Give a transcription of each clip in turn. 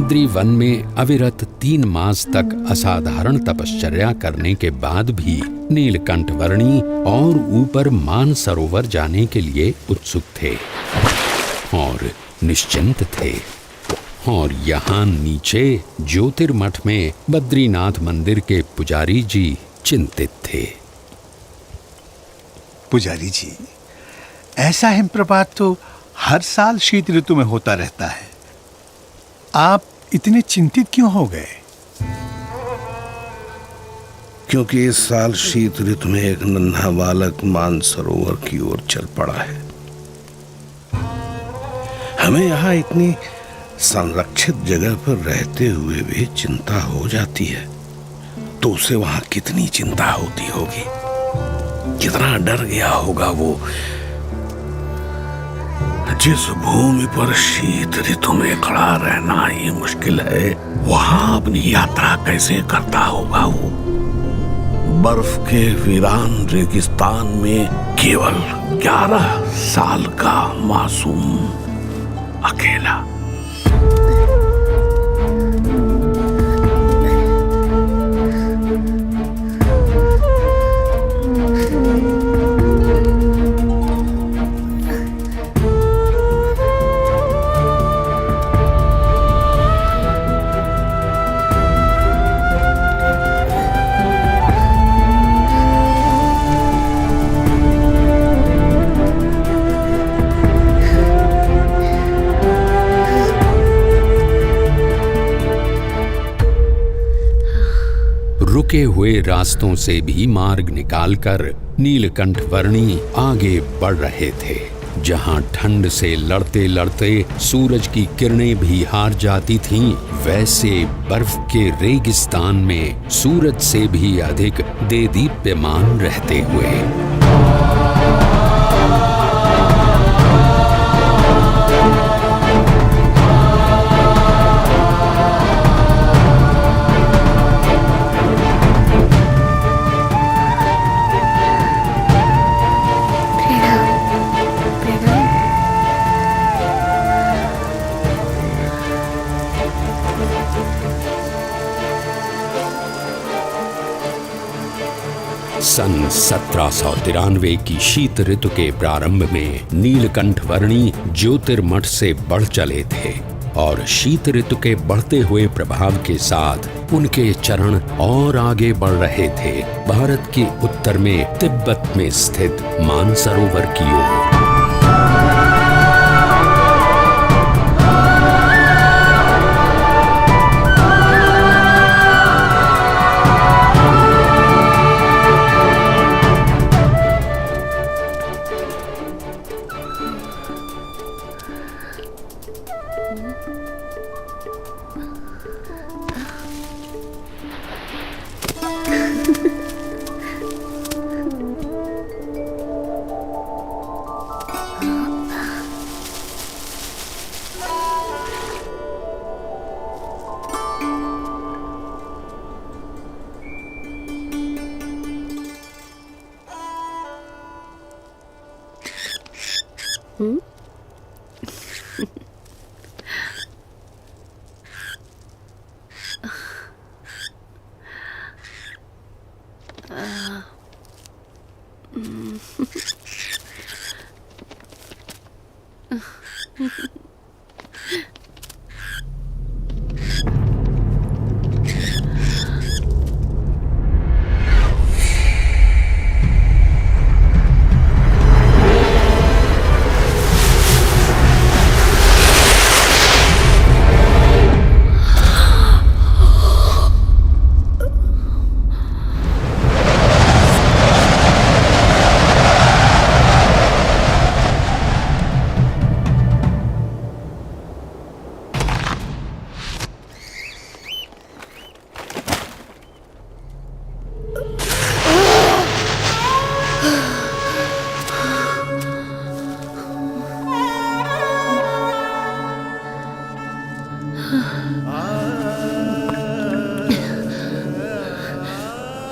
Badri one में अविरत 3 मास तक असाधारण तपश्चर्या करने के बाद भी नीलकंठ वर्णी और ऊपर मानसरोवर जाने के लिए उत्सुक थे और निश्चिंत थे। और यहाँ नीचे ज्योतिर्मठ में बद्रीनाथ मंदिर के पुजारी जी चिंतित थे। पुजारी जी, ऐसा हिमप्रपात तो हर साल शीत ऋतु में होता रहता है, आप इतने चिंतित क्यों हो गए? क्योंकि इस साल शीत ऋतु में एक नन्हा बालक मानसरोवर की ओर चल पड़ा है। हमें यहाँ इतनी संरक्षित जगह पर रहते हुए भी चिंता हो जाती है, तो उसे वहां कितनी चिंता होती होगी, कितना डर गया होगा वो। जिस भूमि पर शीत ऋतु में खड़ा रहना ही मुश्किल है, वहां अपनी यात्रा कैसे करता होगा वो। बर्फ के वीरान रेगिस्तान में केवल 11 साल का मासूम अकेला। रुके हुए रास्तों से भी मार्ग निकालकर नीलकंठ वर्णी आगे बढ़ रहे थे। जहां ठंड से लड़ते लड़ते सूरज की किरणें भी हार जाती थीं, वैसे बर्फ के रेगिस्तान में सूरज से भी अधिक देदीप्यमान रहते हुए। सन 1793 की शीत ऋतु के प्रारंभ में नीलकंठ वर्णी ज्योतिर्मठ से बढ़ चले थे और शीत ऋतु के बढ़ते हुए प्रभाव के साथ उनके चरण और आगे बढ़ रहे थे, भारत के उत्तर में तिब्बत में स्थित मानसरोवर की ओर।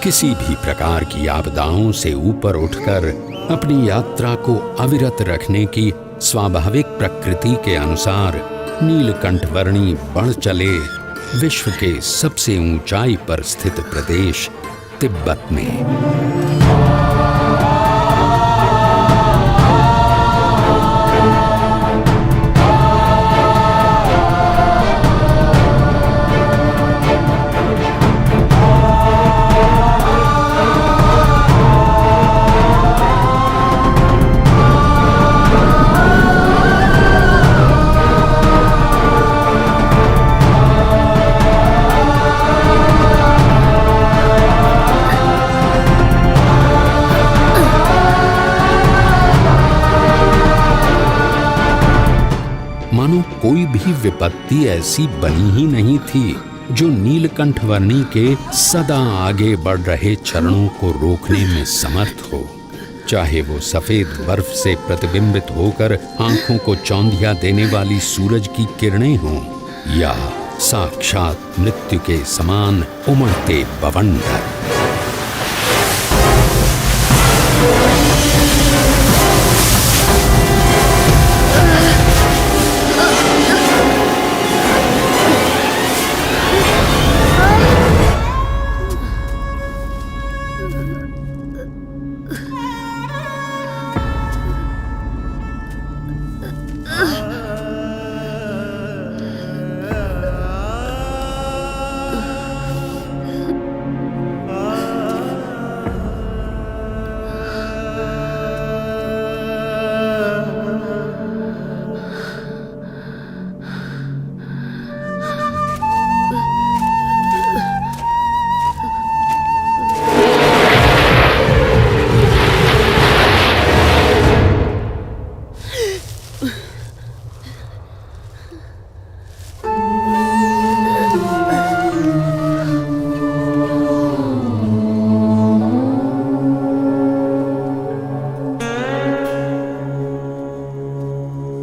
किसी भी प्रकार की आपदाओं से ऊपर उठकर अपनी यात्रा को अविरत रखने की स्वाभाविक प्रकृति के अनुसार नीलकंठवर्णी बढ़ चले विश्व के सबसे ऊंचाई पर स्थित प्रदेश तिब्बत में। मानो कोई भी विपत्ति ऐसी बनी ही नहीं थी जो नीलकंठवर्णी के सदा आगे बढ़ रहे चरणों को रोकने में समर्थ हो। चाहे वो सफेद बर्फ से प्रतिबिंबित होकर आंखों को चौंधिया देने वाली सूरज की किरणें हों या साक्षात मृत्यु के समान उमड़ते बवंडर।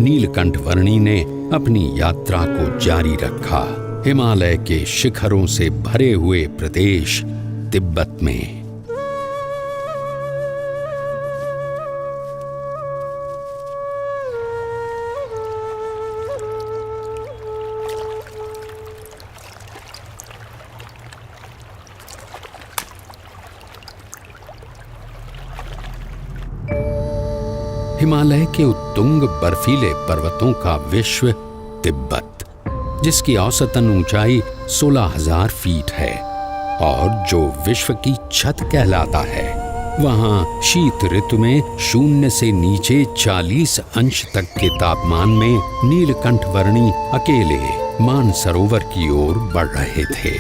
नीलकंठवर्णी ने अपनी यात्रा को जारी रखा हिमालय के शिखरों से भरे हुए प्रदेश तिब्बत में। हिमालय के उत्तुंग बर्फीले पर्वतों का विश्व तिब्बत, जिसकी औसतन ऊंचाई 16,000 फीट है और जो विश्व की छत कहलाता है, वहां शीत ऋतु में 0 से नीचे 40 अंश तक के तापमान में नीलकंठवर्णी अकेले मानसरोवर की ओर बढ़ रहे थे।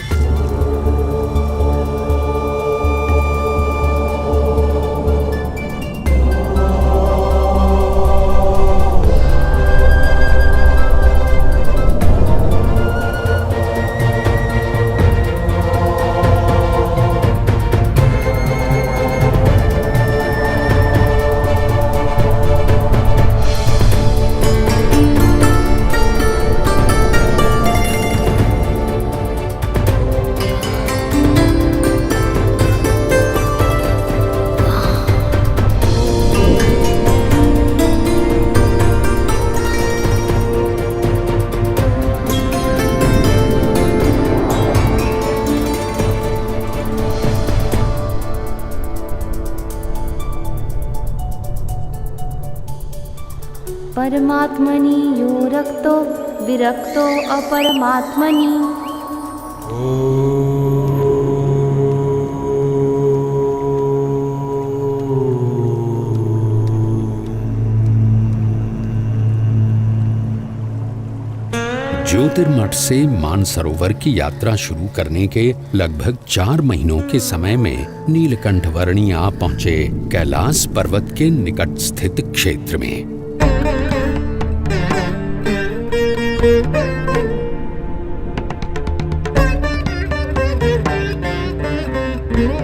परमात्मनि यो रक्तो विरक्तो अपरमात्मनि। ज्योतिर्मठ से मानसरोवर की यात्रा शुरू करने के लगभग 4 महीनों के समय में नीलकंठवर्णी आ पहुंचे कैलाश पर्वत के निकट स्थित क्षेत्र में।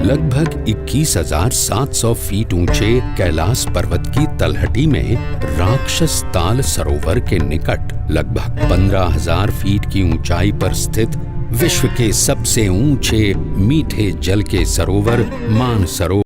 लगभग 21,700 फीट ऊंचे कैलाश पर्वत की तलहटी में राक्षस ताल सरोवर के निकट लगभग 15,000 फीट की ऊंचाई पर स्थित विश्व के सबसे ऊंचे मीठे जल के सरोवर मानसरोवर